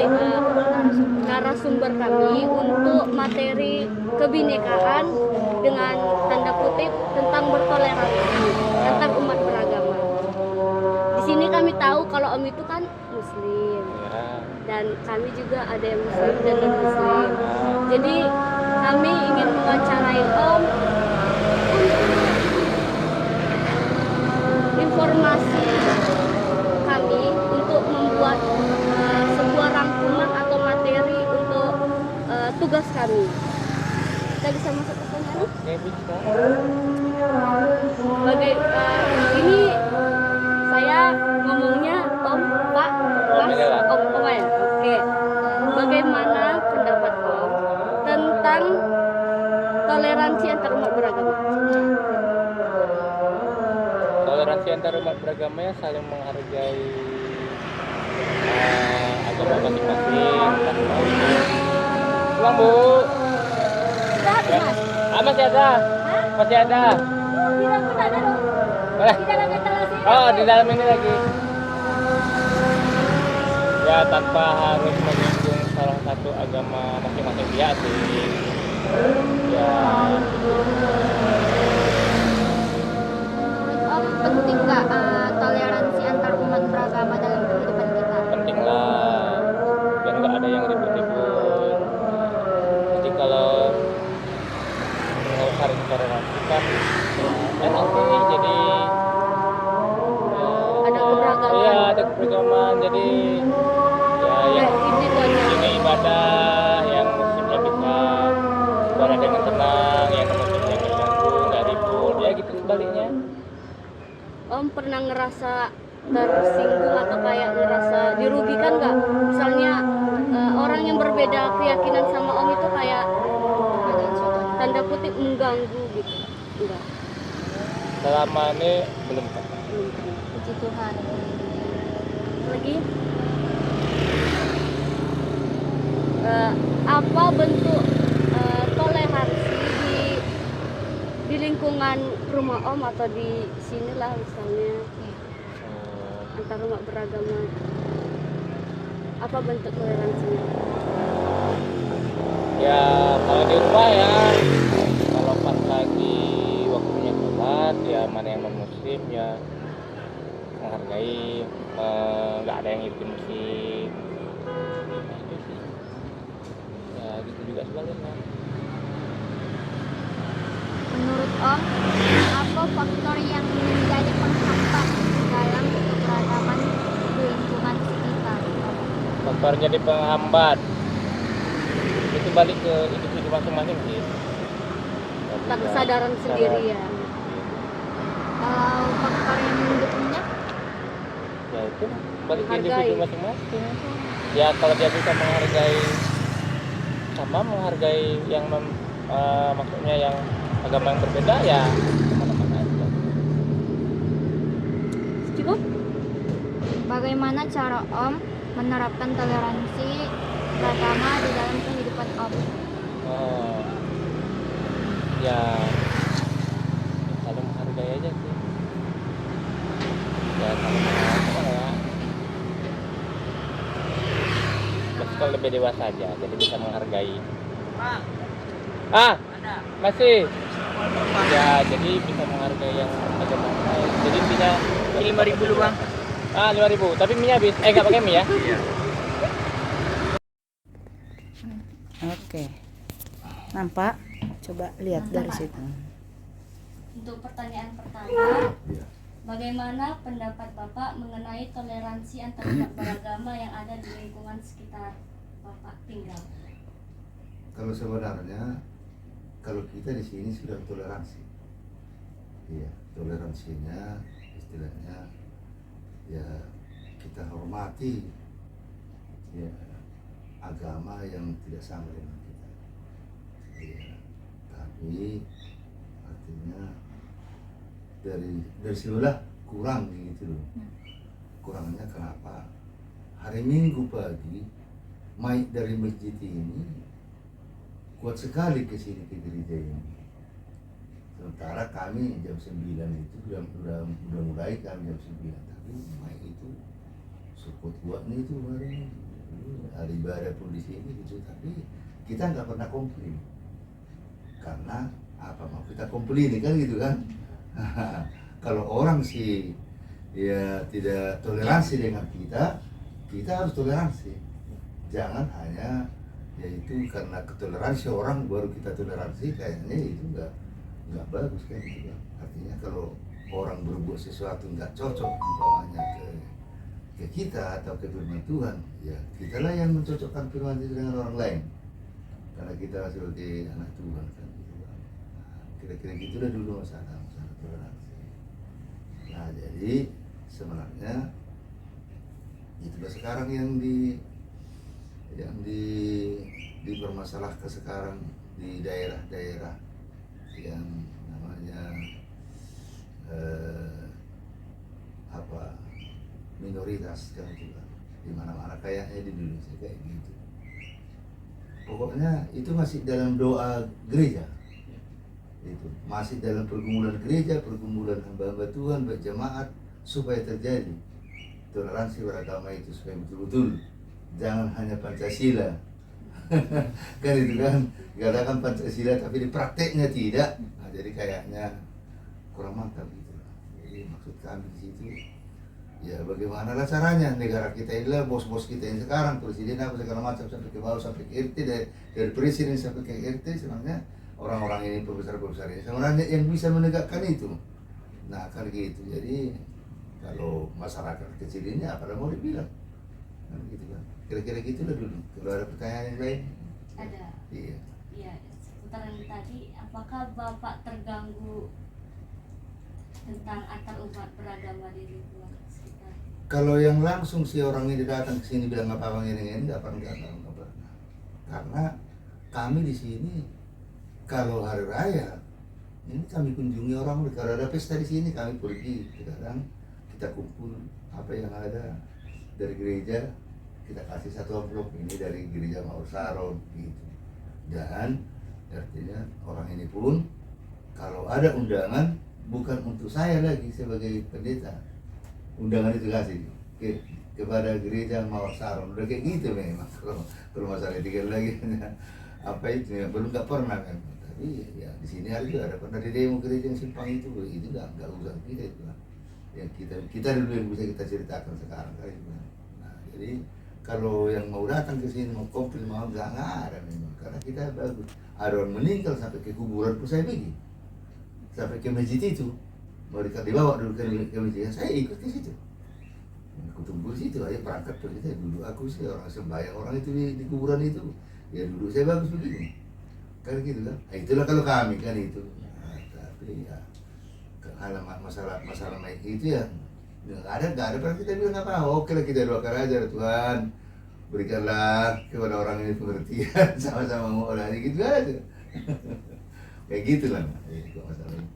sebagai narasumber kami untuk materi kebinekaan dengan tanda kutip tentang bertoleransi antar umat beragama. Di sini kami tahu kalau Om itu kan Muslim dan kami juga ada yang Muslim dan non Muslim. Jadi kami ingin mewawancarai Om informasi kami untuk membuat sebuah rangkuman atau materi untuk tugas kami. Kita bisa masuk ke sana? Oke, bisa. Ini saya ngomongnya Om, Pak, Mas, Om ya. Oke. Bagaimana pendapat Om tentang toleransi antar umat beragama? Toleransi antar umat beragama ya saling menghargai agama masing-masing. Pulang Bu. Ya. Masih ada. Masih ada. Oh, di dalam ini lagi. Ya tanpa harus menyinggung salah satu agama masing-masing dia sih. Ya. Penting nggak toleransi antar umat beragama dalam kehidupan kita? Penting lah, biar nggak ada yang ribut-ribut. Jadi kalau saling toleransi kan oke, jadi ada keberagaman. Iya, ada keberagaman. Jadi ya ini ibadah yang muslimnya bisa ibadah dengan tenang, yang muslimnya terganggu, nggak ribut, ya gitu sebaliknya. Om pernah ngerasa tersinggung atau kayak ngerasa dirugikan nggak? Misalnya orang yang berbeda keyakinan sama Om itu kayak tanda kutip mengganggu gitu? Enggak. Selama ini belum pernah. Puji Tuhan. Lagi? Apa bentuk toleransi di lingkungan rumah Om atau di sinilah misalnya antar umat beragama, apa bentuk toleransinya? Ya kalau di rumah ya, kalau pas lagi waktunya sholat ya mana yang non muslim ya menghargai, nggak ada yang ikutin muslim. Nah, itu sih. Ya gitu juga sebaliknya. Menurut Om, apa faktor yang menjadi penghambat dalam keberagaman di lingkungan sekitar? Faktor jadi penghambat itu balik ke individu masing-masing sih. Tak kesadaran sendiri ya. Faktor yang mendukungnya? Ya itu balik ke individu masing-masing. Ya kalau dia bisa menghargai yang maksudnya yang agama yang berbeda ya mana-mana aja. Cukup? Bagaimana cara Om menerapkan toleransi beragama di dalam kehidupan Om? Ya saling menghargai aja sih. Ya saling menghargai ya. Terus kalau lebih dewasa aja, jadi bisa menghargai. Masih. Ya, jadi bisa menghargai yang agama lain. Jadi intinya 5.000 dulu Bang. 5.000. Tapi mie habis. Enggak pakai mie ya? Iya. Oke. Nampak? Coba lihat dari situ. Untuk pertanyaan pertama, bagaimana pendapat Bapak mengenai toleransi antar umat beragama yang ada di lingkungan sekitar Bapak tinggal? Kalau sebenarnya kalau kita di sini sudah toleransi, iya toleransinya istilahnya ya kita hormati ya agama yang tidak sama dengan kita, iya. Tapi artinya dari sebelah kurang gitu loh. Kurangnya kenapa? Hari Minggu pagi maik dari masjid ini kuat sekali ke sini ke gereja ini. Sementara kami jam 9 itu udah mulai kami jam 9, tapi main itu support kuat nih itu hari ibadah pun di sini gitu, tapi kita nggak pernah komplain. Karena apa mau kita komplain kan gitu kan? Kalau orang sih ya tidak toleransi dengan kita harus toleransi. Jangan hanya yaitu karena ketoleransi orang baru kita toleransi, kayaknya itu nggak bagus kan gitu kan. Artinya kalau orang berbuat sesuatu nggak cocok umpamanya ke kita atau ke firman Tuhan, ya kitalah yang mencocokkan firman itu dengan orang lain, karena kita sebagai anak Tuhan kan gitu kan. Nah, kira-kira gitulah dulu masalah toleransi. Nah jadi sebenarnya itulah sekarang yang dipermasalahkan sekarang di daerah-daerah yang namanya minoritas kan juga di mana-mana kayaknya di Indonesia kayak gitu. Pokoknya itu masih dalam doa gereja, itu masih dalam pergumulan gereja, pergumulan hamba-hamba Tuhan berjemaat supaya terjadi toleransi beragama itu, supaya betul-betul jangan hanya Pancasila kan itu kan, katakan Pancasila tapi di prakteknya tidak. Nah, jadi kayaknya kurang mantap gitu. Jadi maksud kami di situ ya bagaimana lah caranya negara kita inilah bos-bos kita yang sekarang, presiden apa segala macam sampai ke bawah sampai ke RT, dari presiden sampai ke RT, sebenarnya orang-orang ini pembesar-pembesar ini sebenarnya yang bisa menegakkan itu. Nah kan gitu. Jadi kalau masyarakat kecil ini apa mau dibilang kan gitu kan, kira-kira gitulah dulu. Kalau ada pertanyaan yang lain Ada. iya. Iya, seputaran tadi, apakah Bapak terganggu tentang antar umat beragama di lingkungan sekitar? Kalau yang langsung si orang ini datang ke sini bilang apa ini nggak pernah. Karena kami di sini kalau hari raya ini kami kunjungi orang, kalau ada pesta di sini kami pergi, kadang kita kumpul apa yang ada dari gereja, kita kasih satu amplop ini dari gereja Mawar Saron gitu. Dan artinya orang ini pun kalau ada undangan bukan untuk saya lagi sebagai pendeta, undangan itu kasih kepada gereja Mawar Saron. Udah kayak gitu memang. Kalau masalah tinggal lagi apa itu ya, belum nggak pernah kan. Tapi ya di sini ada juga, ada pernah di demo gereja yang simpang itu nggak usah kita itu kan. Yang kita dulu yang bisa kita ceritakan sekarang kan itu. Nah jadi kalau yang mau datang ke sini mau komplain mau nggak ada memang, karena kita bagus. Ada orang meninggal sampai ke kuburan pun saya pergi, sampai ke masjid itu, mereka dibawa dulu ke masjid, saya ikut ke situ. Aku tunggu di situ, aja berangkat ke situ, duduk aku sih orang sembahyang orang itu di kuburan itu, ya duduk saya bagus begini, kan gitu kan. Nah, itulah kalau kami kan itu. Nah, tapi ya masalah itu ya nggak ada pernah kita bilang apa. Oke lah kita doakan aja Tuhan, berikanlah kepada orang ini pengertian, sama-sama mau aja gitu aja. Kayak gitulah masalahnya.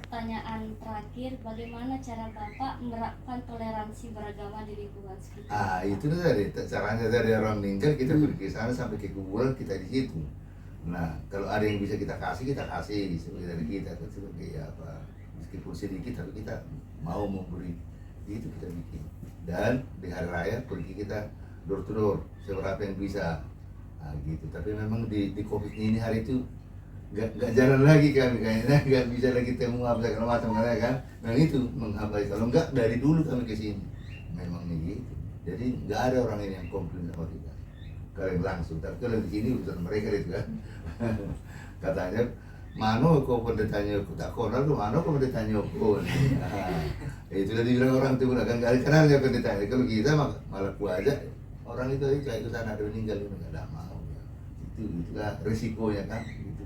Pertanyaan terakhir, bagaimana cara Bapak menerapkan toleransi beragama di lingkungan sekitar? Itu tadi caranya, dari orang meninggal kita pergi ke sana sampai ke kuburan kita di situ. Nah kalau ada yang bisa kita kasih sebagai dari kita, sebagai apa, meskipun sedikit tapi kita mau memberi, itu kita bikin. Dan di hari raya pergi kita door to door seberapa yang bisa. Nah, gitu. Tapi memang di COVID ini hari itu nggak jalan lagi kami, kayaknya nggak bisa lagi temu apa segala macam kan. Nah itu menghambat. Kalau nggak dari dulu kami ke sini memang gitu. Jadi nggak ada orang ini yang komplain sama kita kalau yang langsung. Tapi kalau di sini urusan mereka itu kan. Katanya mano kau pendetanya aku tak kenal tuh, mano kau pendetanya aku. Itu udah dibilang orang tuh kan nggak kenal ya pendetanya. Kalau kita malah ku aja orang itu ke sana ada meninggal nggak ada mau. Itulah risikonya kan.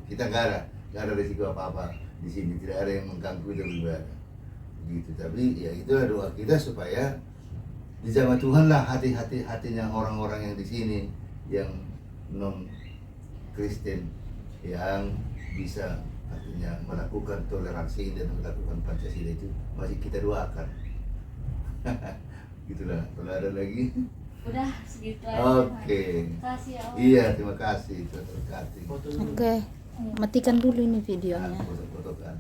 Kita nggak ada risiko apa-apa di sini, tidak ada yang mengganggu dan beribadah gitu. Tapi ya itulah doa kita supaya dijamah Tuhan lah hatinya orang-orang yang di sini yang non Kristen, yang bisa artinya melakukan toleransi dan melakukan Pancasila, itu masih kita doakan. Gitulah. Kalau ada lagi Udah segitu aja. Oke. Terima kasih ya. Iya, terima kasih. Terima kasih. Oke, matikan dulu ini videonya. Foto-foto kan.